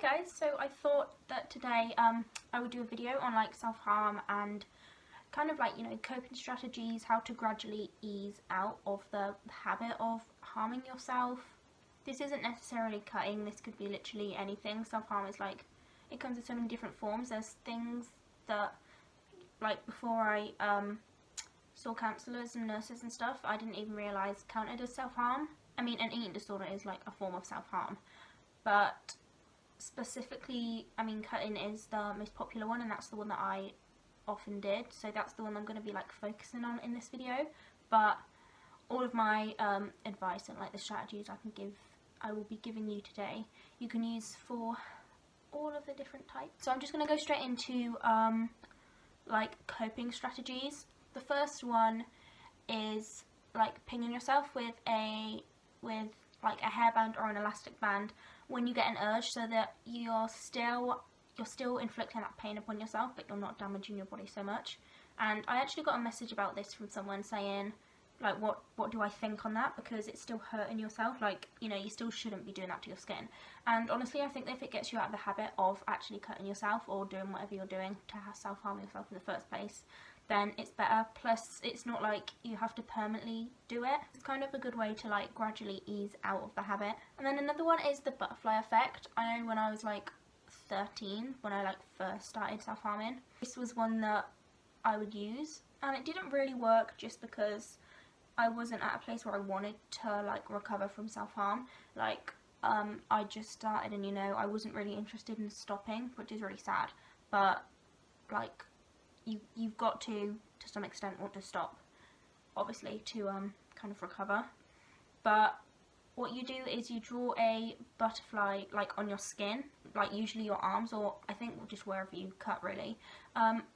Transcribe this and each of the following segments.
guys, so I thought that today I would do a video on like self-harm and kind of like, you know, coping strategies, how to gradually ease out of the habit of harming yourself. This isn't necessarily cutting, this could be literally anything. Self-harm is like, it comes in so many different forms. There's things that, like, before I saw counsellors and nurses and stuff, I didn't even realise counted as self-harm. I mean, an eating disorder is like a form of self-harm, but specifically, I mean, cutting is the most popular one, and that's the one that I often did, so that's the one I'm going to be like focusing on in this video. But all of my advice and like the strategies I will be giving you today, you can use for all of the different types. So I'm just going to go straight into like coping strategies. The first one is like pinging yourself with like a hairband or an elastic band when you get an urge, so that you're still inflicting that pain upon yourself, but you're not damaging your body so much. And I actually got a message about this from someone saying, like, what do I think on that, because it's still hurting yourself. Like, you know, you still shouldn't be doing that to your skin. And honestly, I think that if it gets you out of the habit of actually cutting yourself or doing whatever you're doing to self-harm yourself in the first place, then it's better. Plus, it's not like you have to permanently do it. It's kind of a good way to like gradually ease out of the habit. And then another one is the butterfly effect. I know when I was like 13, when I like first started self-harming, this was one that I would use, and it didn't really work just because I wasn't at a place where I wanted to like recover from self-harm. Like I just started, and you know, I wasn't really interested in stopping, which is really sad. But like you've got to some extent want to stop, obviously, to kind of recover. But what you do is you draw a butterfly like on your skin, like usually your arms, or I think just wherever you cut really,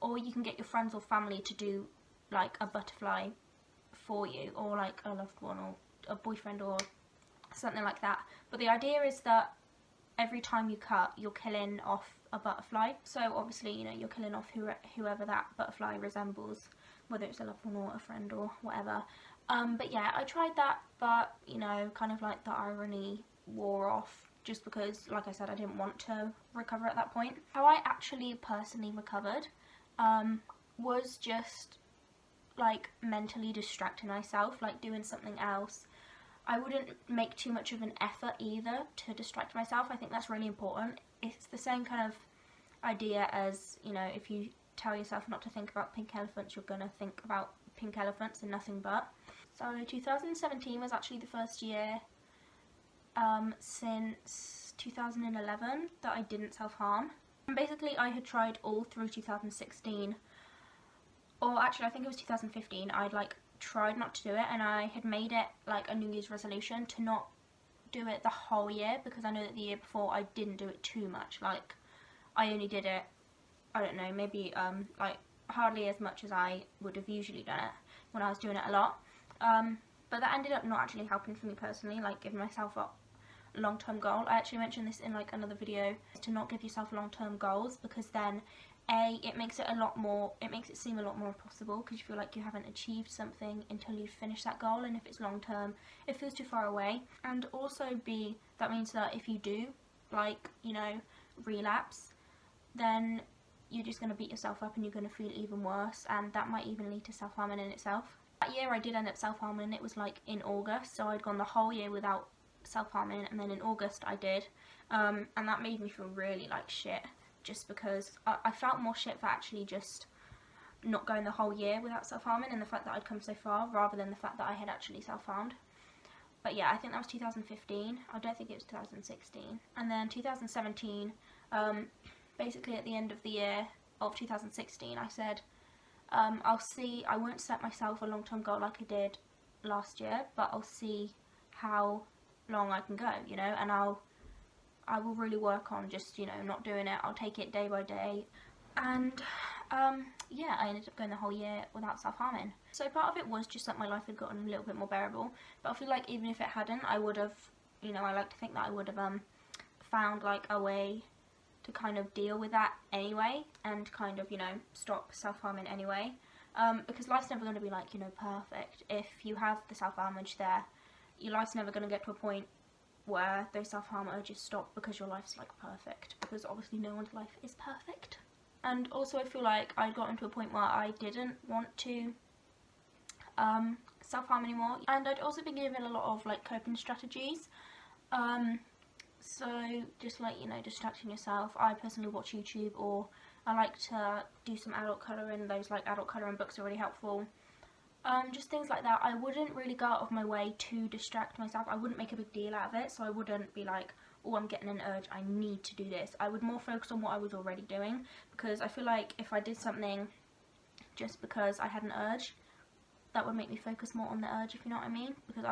or you can get your friends or family to do like a butterfly for you, or like a loved one or a boyfriend or something like that. But the idea is that every time you cut, you're killing off a butterfly. So obviously, you know, you're killing off whoever that butterfly resembles, whether it's a loved one or a friend or whatever. But yeah, I tried that, but you know, kind of like the irony wore off, just because, like I said, I didn't want to recover at that point. How I actually personally recovered was just like mentally distracting myself, like doing something else. I wouldn't make too much of an effort either to distract myself. I think that's really important. It's the same kind of idea as, you know, if you tell yourself not to think about pink elephants, you're gonna think about pink elephants and nothing but. So 2017 was actually the first year since 2011 that I didn't self-harm. And basically I had tried all through 2016, or actually I think it was 2015, I'd like tried not to do it, and I had made it like a New Year's resolution to not do it the whole year, because I know that the year before I didn't do it too much. Like I only did it, I don't know, maybe like hardly as much as I would have usually done it when I was doing it a lot. But that ended up not actually helping for me personally, like giving myself a long-term goal. I actually mentioned this in like another video, to not give yourself long-term goals, because then it makes it seem a lot more impossible, because you feel like you haven't achieved something until you finish that goal, and if it's long-term, it feels too far away. And also B, that means that if you do, like, you know, relapse, then you're just going to beat yourself up and you're going to feel even worse, and that might even lead to self-harming in itself. That year I did end up self-harming. It was like in August, so I'd gone the whole year without self-harming, and then in August I did, and that made me feel really like shit, just because I felt more shit for actually just not going the whole year without self-harming, and the fact that I'd come so far, rather than the fact that I had actually self-harmed. But yeah, I think that was 2015. I don't think it was 2016. And then 2017, basically at the end of the year of 2016, I said, I won't set myself a long-term goal like I did last year, but I'll see how long I can go, you know, and I will really work on just, you know, not doing it. I'll take it day by day. And yeah, I ended up going the whole year without self-harming. So part of it was just that my life had gotten a little bit more bearable, but I feel like even if it hadn't, I would have, you know, I like to think that I would have found like a way to kind of deal with that anyway, and kind of, you know, stop self-harming anyway, because life's never going to be like, you know, perfect. If you have the self-harm urge there, your life's never going to get to a point where those self-harm urges stop because your life's like perfect, because obviously no one's life is perfect. And also I feel like I got to a point where I didn't want to self-harm anymore, and I'd also been given a lot of like coping strategies, so just like, you know, distracting yourself. I personally watch YouTube, or I like to do some adult colouring. Those like adult colouring books are really helpful. Just things like that. I wouldn't really go out of my way to distract myself. I wouldn't make a big deal out of it, so I wouldn't be like, oh, I'm getting an urge, I need to do this. I would more focus on what I was already doing, because I feel like if I did something just because I had an urge, that would make me focus more on the urge, if you know what I mean, because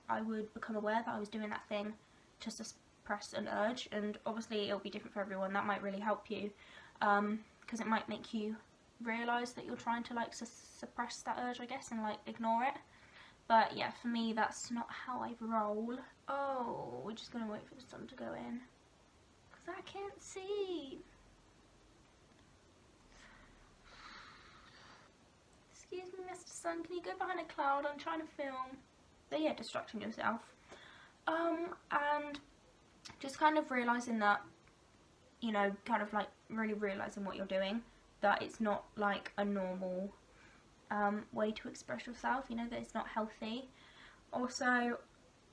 I would become aware that I was doing that thing to suppress an urge, and obviously it'll be different for everyone. That might really help you, because it might make you realise that you're trying to like suppress that urge, I guess, and like ignore it. But yeah, for me, that's not how I roll. Oh, we're just gonna wait for the sun to go in, because I can't see. Excuse me, Mr. Sun, can you go behind a cloud? I'm trying to film. But yeah, distracting yourself. And just kind of realising that, you know, kind of like really realising what you're doing, that it's not like a normal way to express yourself, you know, that it's not healthy. Also,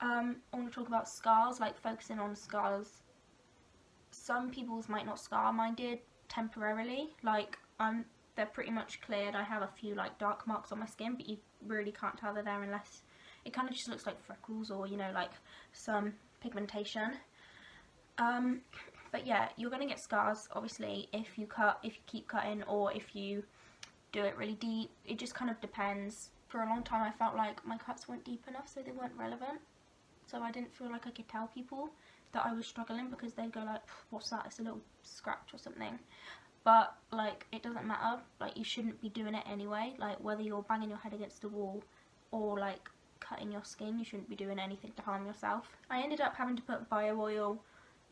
I want to talk about scars, like focusing on scars. Some people's might not scar, mine did temporarily, like they're pretty much cleared. I have a few like dark marks on my skin, but you really can't tell they're there unless it kind of just looks like freckles, or, you know, like some pigmentation. But yeah, you're gonna get scars obviously if you keep cutting, or if you do it really deep. It just kind of depends. For a long time I felt like my cuts weren't deep enough, so they weren't relevant, so I didn't feel like I could tell people that I was struggling, because they'd go like, what's that, it's a little scratch or something. But like, it doesn't matter, like you shouldn't be doing it anyway. Like whether you're banging your head against the wall or like cutting your skin, you shouldn't be doing anything to harm yourself. I ended up having to put bio oil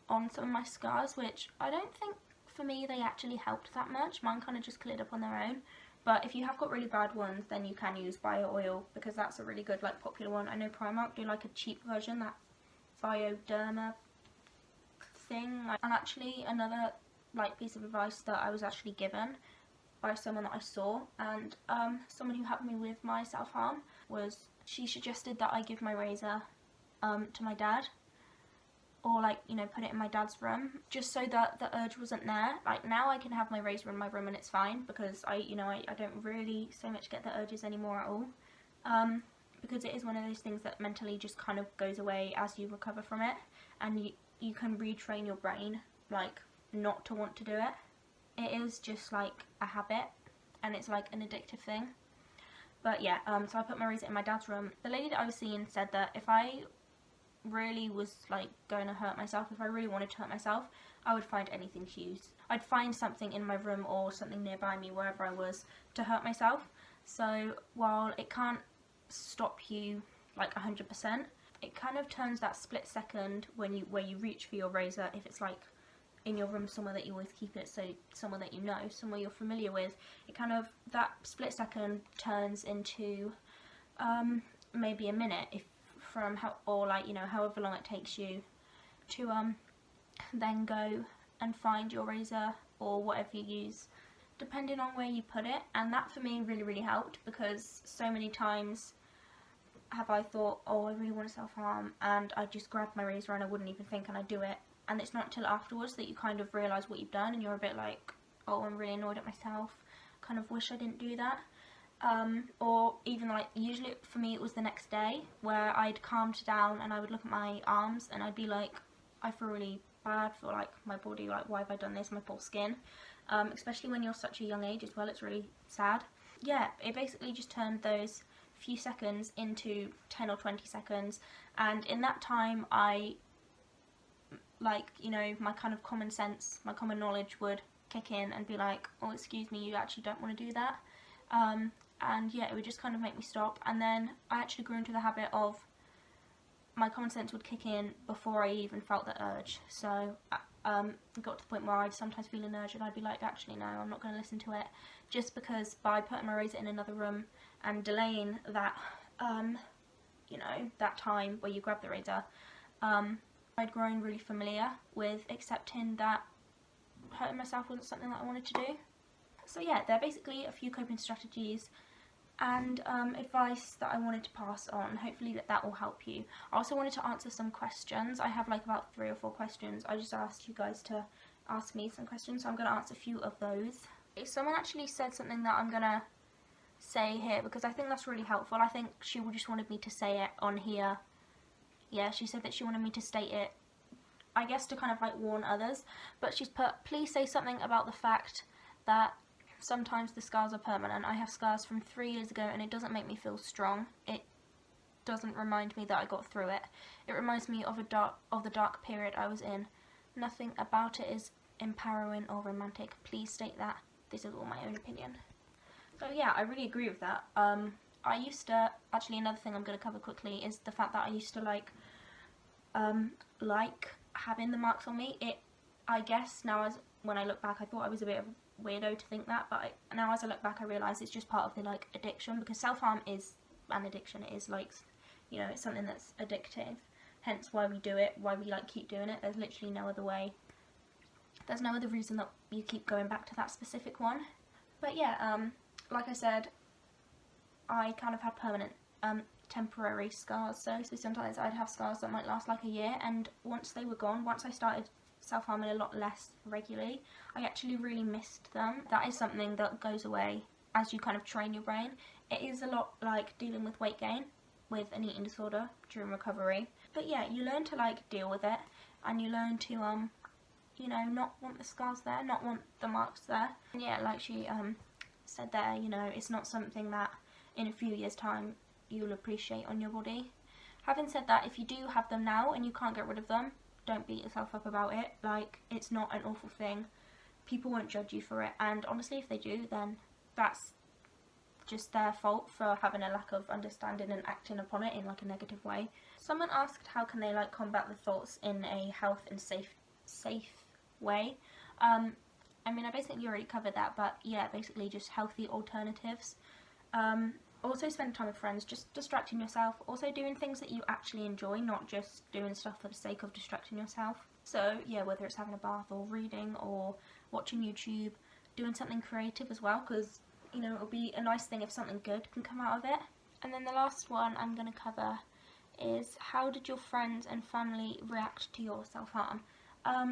on some of my scars, which I don't think for me they actually helped that much. Mine kind of just cleared up on their own. But if you have got really bad ones, then you can use bio oil, because that's a really good like popular one. I know Primark do like a cheap version, that Bioderma thing. And actually another like piece of advice that I was actually given by someone that I saw, and someone who helped me with my self-harm, was she suggested that I give my razor to my dad, or like, you know, put it in my dad's room, just so that the urge wasn't there. Like now I can have my razor in my room and it's fine, because I don't really so much get the urges anymore at all, because it is one of those things that mentally just kind of goes away as you recover from it, and you can retrain your brain like not to want to do it. It is just like a habit, and it's like an addictive thing. But yeah, so I put my razor in my dad's room. The lady that I was seeing said that if I really was like going to hurt myself, if I really wanted to hurt myself, I would find anything to use. I'd find something in my room or something nearby me, wherever I was, to hurt myself. So while it can't stop you like 100%, it kind of turns that split second where you reach for your razor, if it's like in your room somewhere that you always keep it, so somewhere that you know, somewhere you're familiar with, it kind of, that split second turns into maybe a minute, if from how, or like, you know, however long it takes you to then go and find your razor or whatever you use, depending on where you put it. And that for me really helped, because so many times have I thought, oh, I really want to self-harm, and I just grab my razor and I wouldn't even think, and I do it, and it's not until afterwards that you kind of realise what you've done, and you're a bit like, oh, I'm really annoyed at myself, kind of wish I didn't do that. Or even like, usually for me it was the next day, where I'd calmed down and I would look at my arms and I'd be like, I feel really bad for like my body, like why have I done this, my poor skin, especially when you're such a young age as well. It's really sad. Yeah, it basically just turned those few seconds into 10 or 20 seconds, and in that time I, like, you know, my kind of common sense, my common knowledge would kick in and be like, oh, excuse me, you actually don't want to do that. And yeah, it would just kind of make me stop. And then I actually grew into the habit of, my common sense would kick in before I even felt the urge. So it got to the point where I'd sometimes feel an urge and I'd be like, actually no, I'm not going to listen to it, just because by putting my razor in another room and delaying that, you know, that time where you grab the razor, I'd grown really familiar with accepting that hurting myself wasn't something that I wanted to do. So yeah, they're basically a few coping strategies and advice that I wanted to pass on. Hopefully that will help you. I also wanted to answer some questions. I have like about 3 or 4 questions. I just asked you guys to ask me some questions, so I'm going to answer a few of those. Someone actually said something that I'm going to say here because I think that's really helpful. I think she just wanted me to say it on here. Yeah, she said that she wanted me to state it, I guess, to kind of like warn others, but she's put, please say something about the fact that sometimes the scars are permanent. I have scars from 3 years ago and it doesn't make me feel strong. It doesn't remind me that I got through it. It reminds me of the dark period I was in. Nothing about it is empowering or romantic. Please state that. This is all my own opinion. So yeah, I really agree with that. I used to, actually another thing I'm going to cover quickly is the fact that I used to like having the marks on me. I guess now when I look back, I thought I was a bit of a weirdo to think that, but now as I look back I realise it's just part of the like addiction, because self-harm is an addiction. It is like, you know, it's something that's addictive, hence why we do it, why we like keep doing it. There's literally no other way. There's no other reason that you keep going back to that specific one. But yeah, like I said, I kind of had permanent temporary scars, so sometimes I'd have scars that might last like a year, and once they were gone, once I started self-harming a lot less regularly, I actually really missed them. That is something that goes away as you kind of train your brain. It is a lot like dealing with weight gain with an eating disorder during recovery, but yeah, you learn to like deal with it, and you learn to you know, not want the scars there, not want the marks there. And yeah, like she said there, you know, it's not something that in a few years time you'll appreciate on your body. Having said that, if you do have them now and you can't get rid of them, don't beat yourself up about it. Like, it's not an awful thing. People won't judge you for it, and honestly if they do, then that's just their fault for having a lack of understanding and acting upon it in like a negative way. Someone asked how can they like combat the thoughts in a health and safe way. I mean, I basically already covered that, but yeah, basically just healthy alternatives. Also spend time with friends, just distracting yourself, also doing things that you actually enjoy, not just doing stuff for the sake of distracting yourself. So yeah, whether it's having a bath or reading or watching YouTube, doing something creative as well, because you know, it'll be a nice thing if something good can come out of it. And then the last one I'm going to cover is, how did your friends and family react to your self-harm?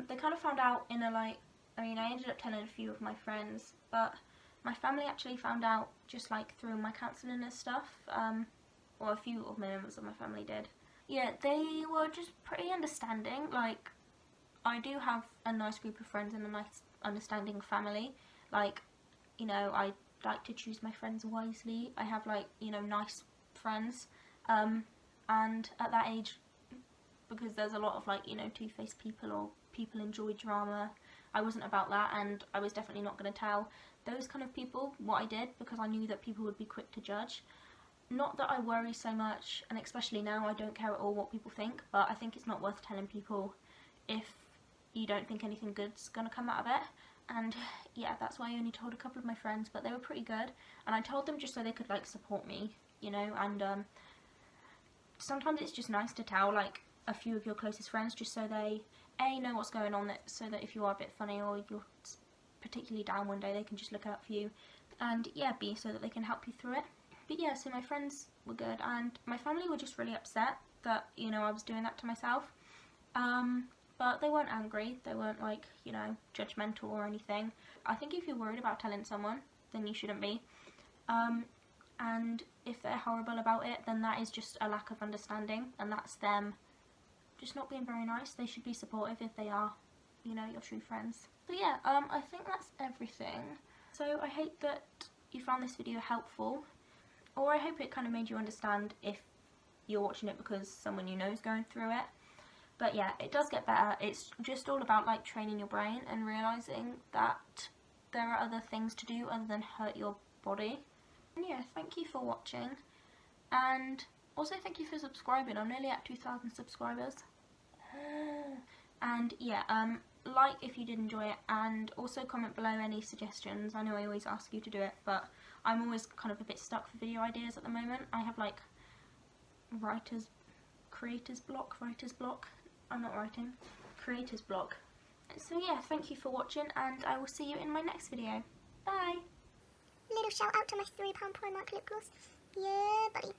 They kind of found out in a like, I mean, I ended up telling a few of my friends, but my family actually found out just like through my counselling and stuff, or a few of my members of my family did. Yeah, they were just pretty understanding. Like, I do have a nice group of friends and a nice understanding family. Like, you know, I like to choose my friends wisely. I have like, you know, nice friends, and at that age, because there's a lot of like, you know, two-faced people or people enjoy drama, I wasn't about that, and I was definitely not going to tell those kind of people what I did, because I knew that people would be quick to judge. Not that I worry so much, and especially now I don't care at all what people think, but I think it's not worth telling people if you don't think anything good's going to come out of it. And yeah, that's why I only told a couple of my friends, but they were pretty good, and I told them just so they could like support me, you know. And sometimes it's just nice to tell like a few of your closest friends, just so they know what's going on, so that if you are a bit funny or you're particularly down one day, they can just look out for you, and yeah, B, so that they can help you through it. But yeah, so my friends were good, and my family were just really upset that, you know, I was doing that to myself, but they weren't angry, they weren't like, you know, judgmental or anything. I think if you're worried about telling someone, then you shouldn't be, and if they're horrible about it, then that is just a lack of understanding, and that's them just not being very nice. They should be supportive if they are, you know, your true friends. So yeah, I think that's everything. So I hope that you found this video helpful, or I hope it kind of made you understand if you're watching it because someone you know is going through it. But yeah, it does get better. It's just all about like training your brain and realising that there are other things to do other than hurt your body. And yeah, thank you for watching, and also thank you for subscribing. I'm nearly at 2,000 subscribers. And yeah, like if you did enjoy it, and also comment below any suggestions. I know I always ask you to do it, but I'm always kind of a bit stuck for video ideas at the moment. I have like writer's block, I'm not writing. Creator's block. So yeah, thank you for watching, and I will see you in my next video. Bye! Little shout out to my £3 Primark lip gloss. Yeah, buddy.